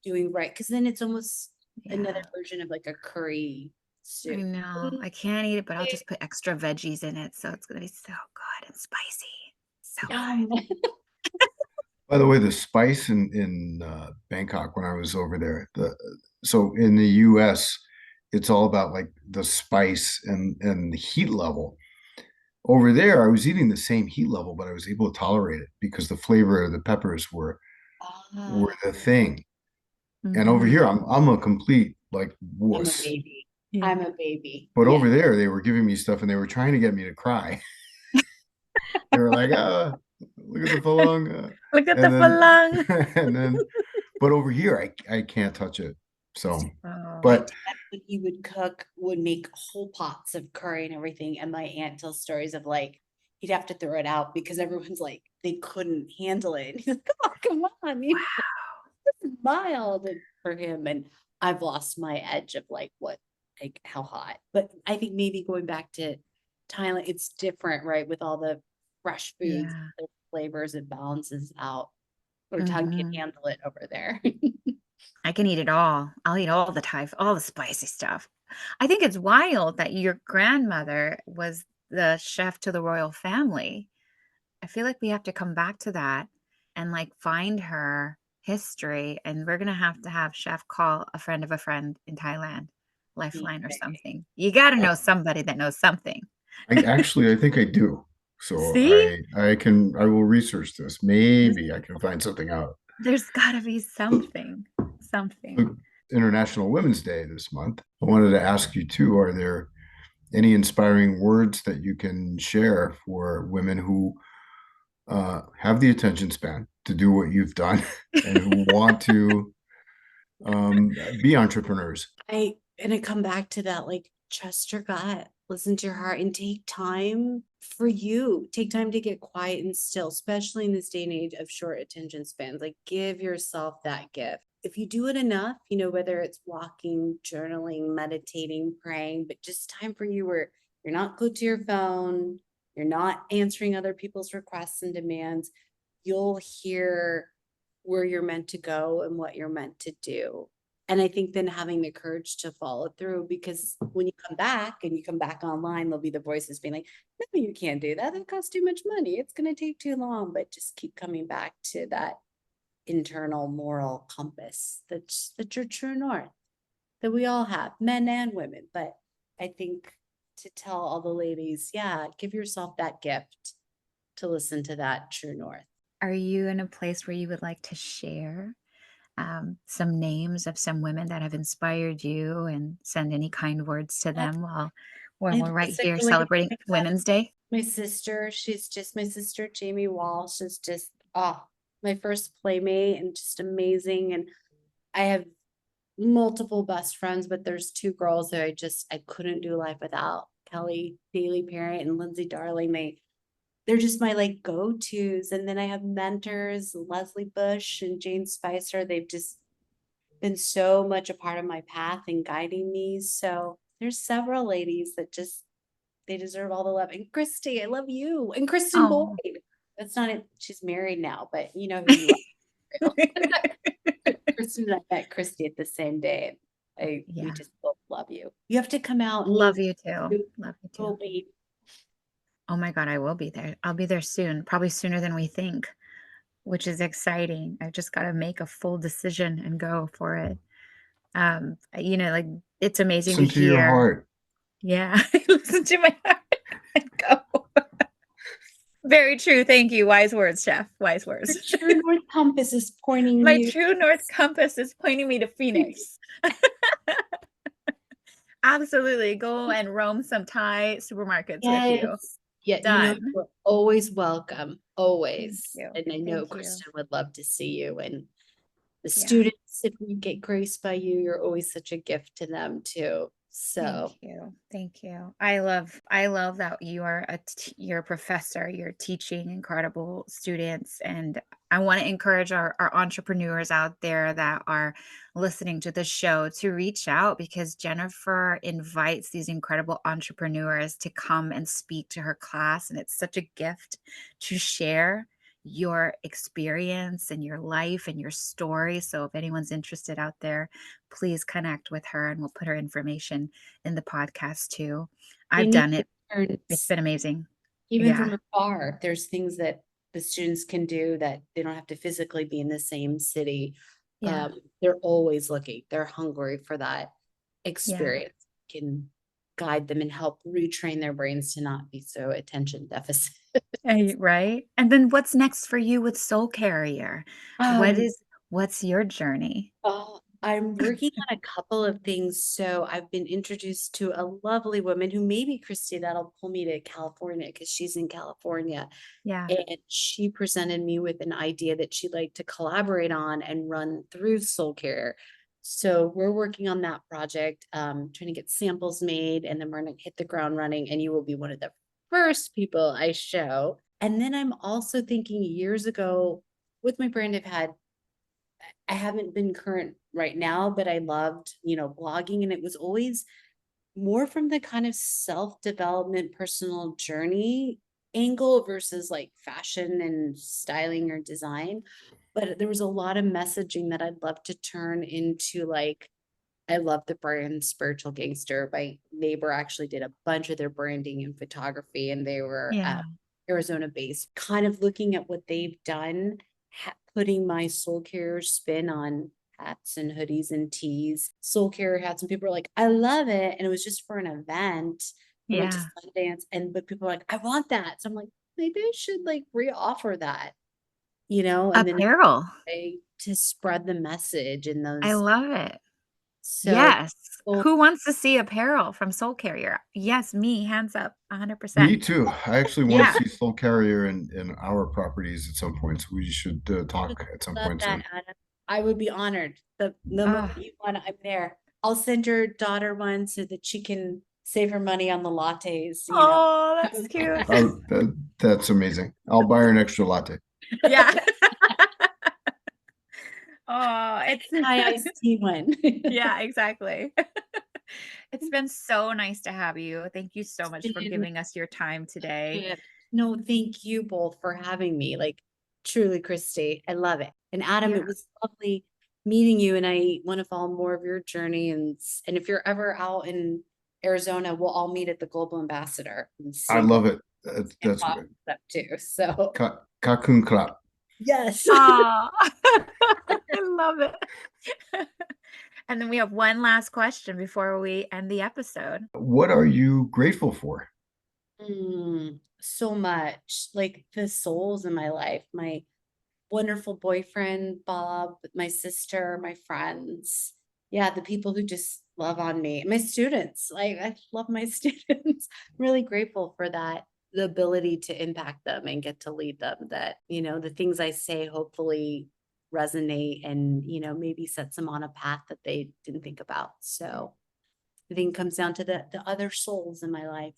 doing rice because then it's almost another Yeah. version of like a curry I soup. know. I can't eat it, but I'll just put extra veggies in it, so it's gonna be so good and spicy. So Yum. By the way, the spice in Bangkok when I was over there, so in the U.S., it's all about like the spice and the heat level. Over there, I was eating the same heat level, but I was able to tolerate it because the flavor of the peppers were were Ah, the thing. And over Mhm. here, I'm a complete like I'm a wuss. baby. Yeah. I'm a baby. But Yeah. over there, they were giving me stuff and they were trying to get me to cry. They were like, look at the falong. Look at the And then, falang. and then, but over here, I can't touch it. So, My Oh, but dad, when he would cook, would make whole pots of curry and everything. And my aunt tells stories of like, he'd have to throw it out because everyone's like, they couldn't handle it. And he's like, come on, you know, wow. this is mild for him. And I've lost my edge of like what, like how hot. But I think maybe going back to Thailand, it's different, right? With all the fresh foods, Yeah. the flavors, it balances out. Or tongue can Mhm. handle it over there. I can eat it all. I'll eat all the Thai, all the spicy stuff. I think it's wild that your grandmother was the chef to the royal family. I feel like we have to come back to that and like find her history. And we're gonna have to have chef call a friend of a friend in Thailand, Lifeline or something. You got to know somebody that knows something. I think I do. So See, I will research this. Maybe I can find something out. there's got to be something, something. Look, International Women's Day this month. I wanted to ask you too, are there any inspiring words that you can share for women who have the attention span to do what you've done and who want to be entrepreneurs? I and I come back to that, like, trust your gut, listen to your heart, and take time for you. Take time to get quiet and still, especially in this day and age of short attention spans. Like, give yourself that gift. If you do it enough, you know, whether it's walking, journaling, meditating, praying, but just time for you where you're not glued to your phone, you're not answering other people's requests and demands, you'll hear where you're meant to go and what you're meant to do. And I think then having the courage to follow through, because when you come back and you come back online, there'll be the voices being like, no, you can't do that. That costs too much money. It's going to take too long. But just keep coming back to that internal moral compass that's your true north that we all have, men and women. But I think to tell all the ladies, yeah, give yourself that gift to listen to that true north. Are you in a place where you would like to share some names of some women that have inspired you and send any kind words to Yeah, them while I we're right listen here to, like, celebrating Women's Day? my sister, she's just my sister, Jamie Walsh is just, my first playmate and just amazing. And I have multiple best friends, but there's two girls that I couldn't do life without. Kelly Daly Parent and Lindsay Darling. They're just my like go-tos. And then I have mentors, Leslie Bush and Jane Spicer. They've just been so much a part of my path and guiding me. So there's several ladies that just they deserve all the love. And Christy, I love you. And Kristen Boyd. Oh. That's not it. She's married now, but you know who you are. Kristen and I met Christy at the same day. We Yeah. just both love you. You have to come out and Love you too. Love you too. we'll be Oh my God, I will be there. I'll be there soon, probably sooner than we think, which is exciting. I've just got to make a full decision and go for it. Like it's amazing to Listen to your hear. heart. Yeah. Listen to my heart and go. Very true. Thank you. Wise words, Chef. Wise your words. true north compass is pointing My you. true north compass is pointing me to Phoenix. Absolutely. Go and roam some Thai supermarkets with you. Yes. Yeah, you know, Done. you're always welcome, Thank always. you. And I know Thank you. Kristen would love to see you and the Yeah. students, if we get graced by you, you're always such a gift to them too. Thank So you. Thank you. I love that you're a professor, you're teaching incredible students. And I want to encourage our entrepreneurs out there that are listening to the show to reach out because Jennifer invites these incredible entrepreneurs to come and speak to her class. And it's such a gift to share your experience and your life and your story. So if anyone's interested out there, please connect with her and we'll put her information in the podcast too. I've any done it. It's difference, been amazing. even Yeah. from afar, there's things that the students can do that they don't have to physically be in the same city. Yeah. They're always looking, they're hungry for that Yeah. experience. Can guide them and help retrain their brains to not be so attention deficit. Right? And then what's next for you with Soul Carrier? What Um, is what's your journey? I'm working on a couple of things. So I've been introduced to a lovely woman who maybe Christy that'll pull me to California because she's in California. Yeah. And she presented me with an idea that she'd like to collaborate on and run through Soul Care. So we're working on that project, trying to get samples made, and then we're gonna hit the ground running, and you will be one of the first people I show. And then I'm also thinking years ago with my brand, I haven't been current right now, but I loved, blogging, and it was always more from the kind of self-development personal journey angle versus like fashion and styling or design. But there was a lot of messaging that I'd love to turn into like, I love the brand Spiritual Gangster. My neighbor actually did a bunch of their branding and photography, and they were Yeah. Arizona based, kind of looking at what they've done, putting my Soul Care spin on hats and hoodies and tees, Soul Care hats. And people were like, I love it. And it was just for an event. We went to Yeah. Sundance, but people were like, I want that. So I'm like, maybe I should like re-offer that, and then Apparel. to spread the message in I those. love it. So Yes. well, Who wants to see apparel from Soul Carrier? Yes, me, hands up, Me 100%. too. I actually want Yeah. to see Soul Carrier in our properties at some point. So we should talk at some love point that, soon. Adam. I would be honored. The moment Ah, you want, I'm there. I'll send your daughter one so that she can save her money on the lattes. oh, that's cute. That's amazing. I'll buy her an extra latte. Yeah. Oh, it's High iced tea one. yeah, exactly. It's been so nice to have you. Thank you so much for Been giving us your time today. it. No, thank you both for having me. Like truly, Christy, I love it. And Adam, Yeah, it was lovely meeting you. And I want to follow more of your journey. And if you're ever out in Arizona, we'll all meet at the Global Ambassador and I see what love it. That's pop great. up too. So Kakun Krap. yes. aw. I love it. And then we have one last question before we end the episode. What are you grateful for? So much like the souls in my life, my wonderful boyfriend, Bob, my sister, my friends. Yeah, the people who just love on me. My students, like I love my students. I'm really grateful for that, the ability to impact them and get to lead them. That, the things I say hopefully resonate and, maybe sets them on a path that they didn't think about. So I think it comes down to the other souls in my life.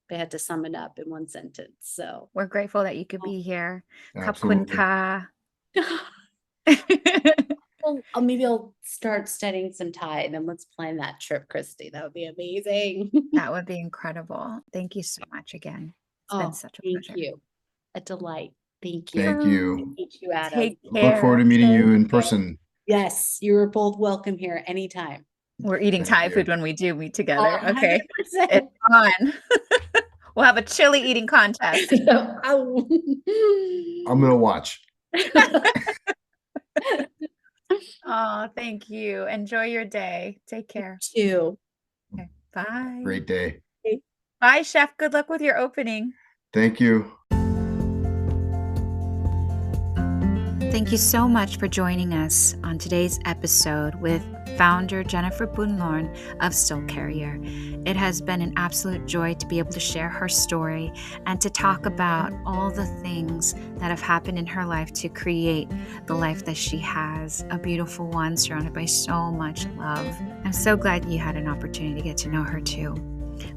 If I had to sum it up in one sentence. So We're grateful that you could oh. be here. Absolutely. Kapkunka. Well, maybe I'll start studying some Thai and then let's plan that trip, Christy. That would be amazing. That would be incredible. Thank you so much again. It's been Oh, such a thank pleasure. you. A delight. Thank you. Thank you. Thank you, Adam. Take Look forward to care. meeting you Thank in you. person. Yes, you are both welcome here anytime. We're eating Thank Thai you. food when we do meet together. Okay. 100%. It's on. We'll have a chili eating contest. Ow. I'm gonna watch. Oh, thank you. Enjoy your day. Take care. Too. Okay. Bye. Great day. Bye, Chef. Good luck with your opening. Thank you. Thank you so much for joining us on today's episode with founder Jennifer Boonlorn of Soul Carrier. It has been an absolute joy to be able to share her story and to talk about all the things that have happened in her life to create the life that she has, a beautiful one surrounded by so much love. I'm so glad you had an opportunity to get to know her too.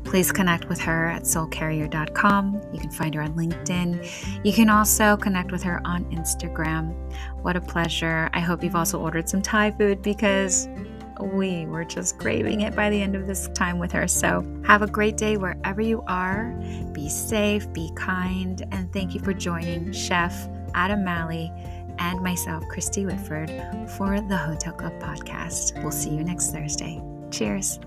Please connect with her at soulcarrier.com. You can find her on LinkedIn. You can also connect with her on Instagram. What a pleasure. I hope you've also ordered some Thai food because we were just craving it by the end of this time with her. So have a great day wherever you are. Be safe, be kind, and thank you for joining Chef Adam Malley and myself, Christy Whitford, for the Hotel Club podcast. We'll see you next Thursday. Cheers.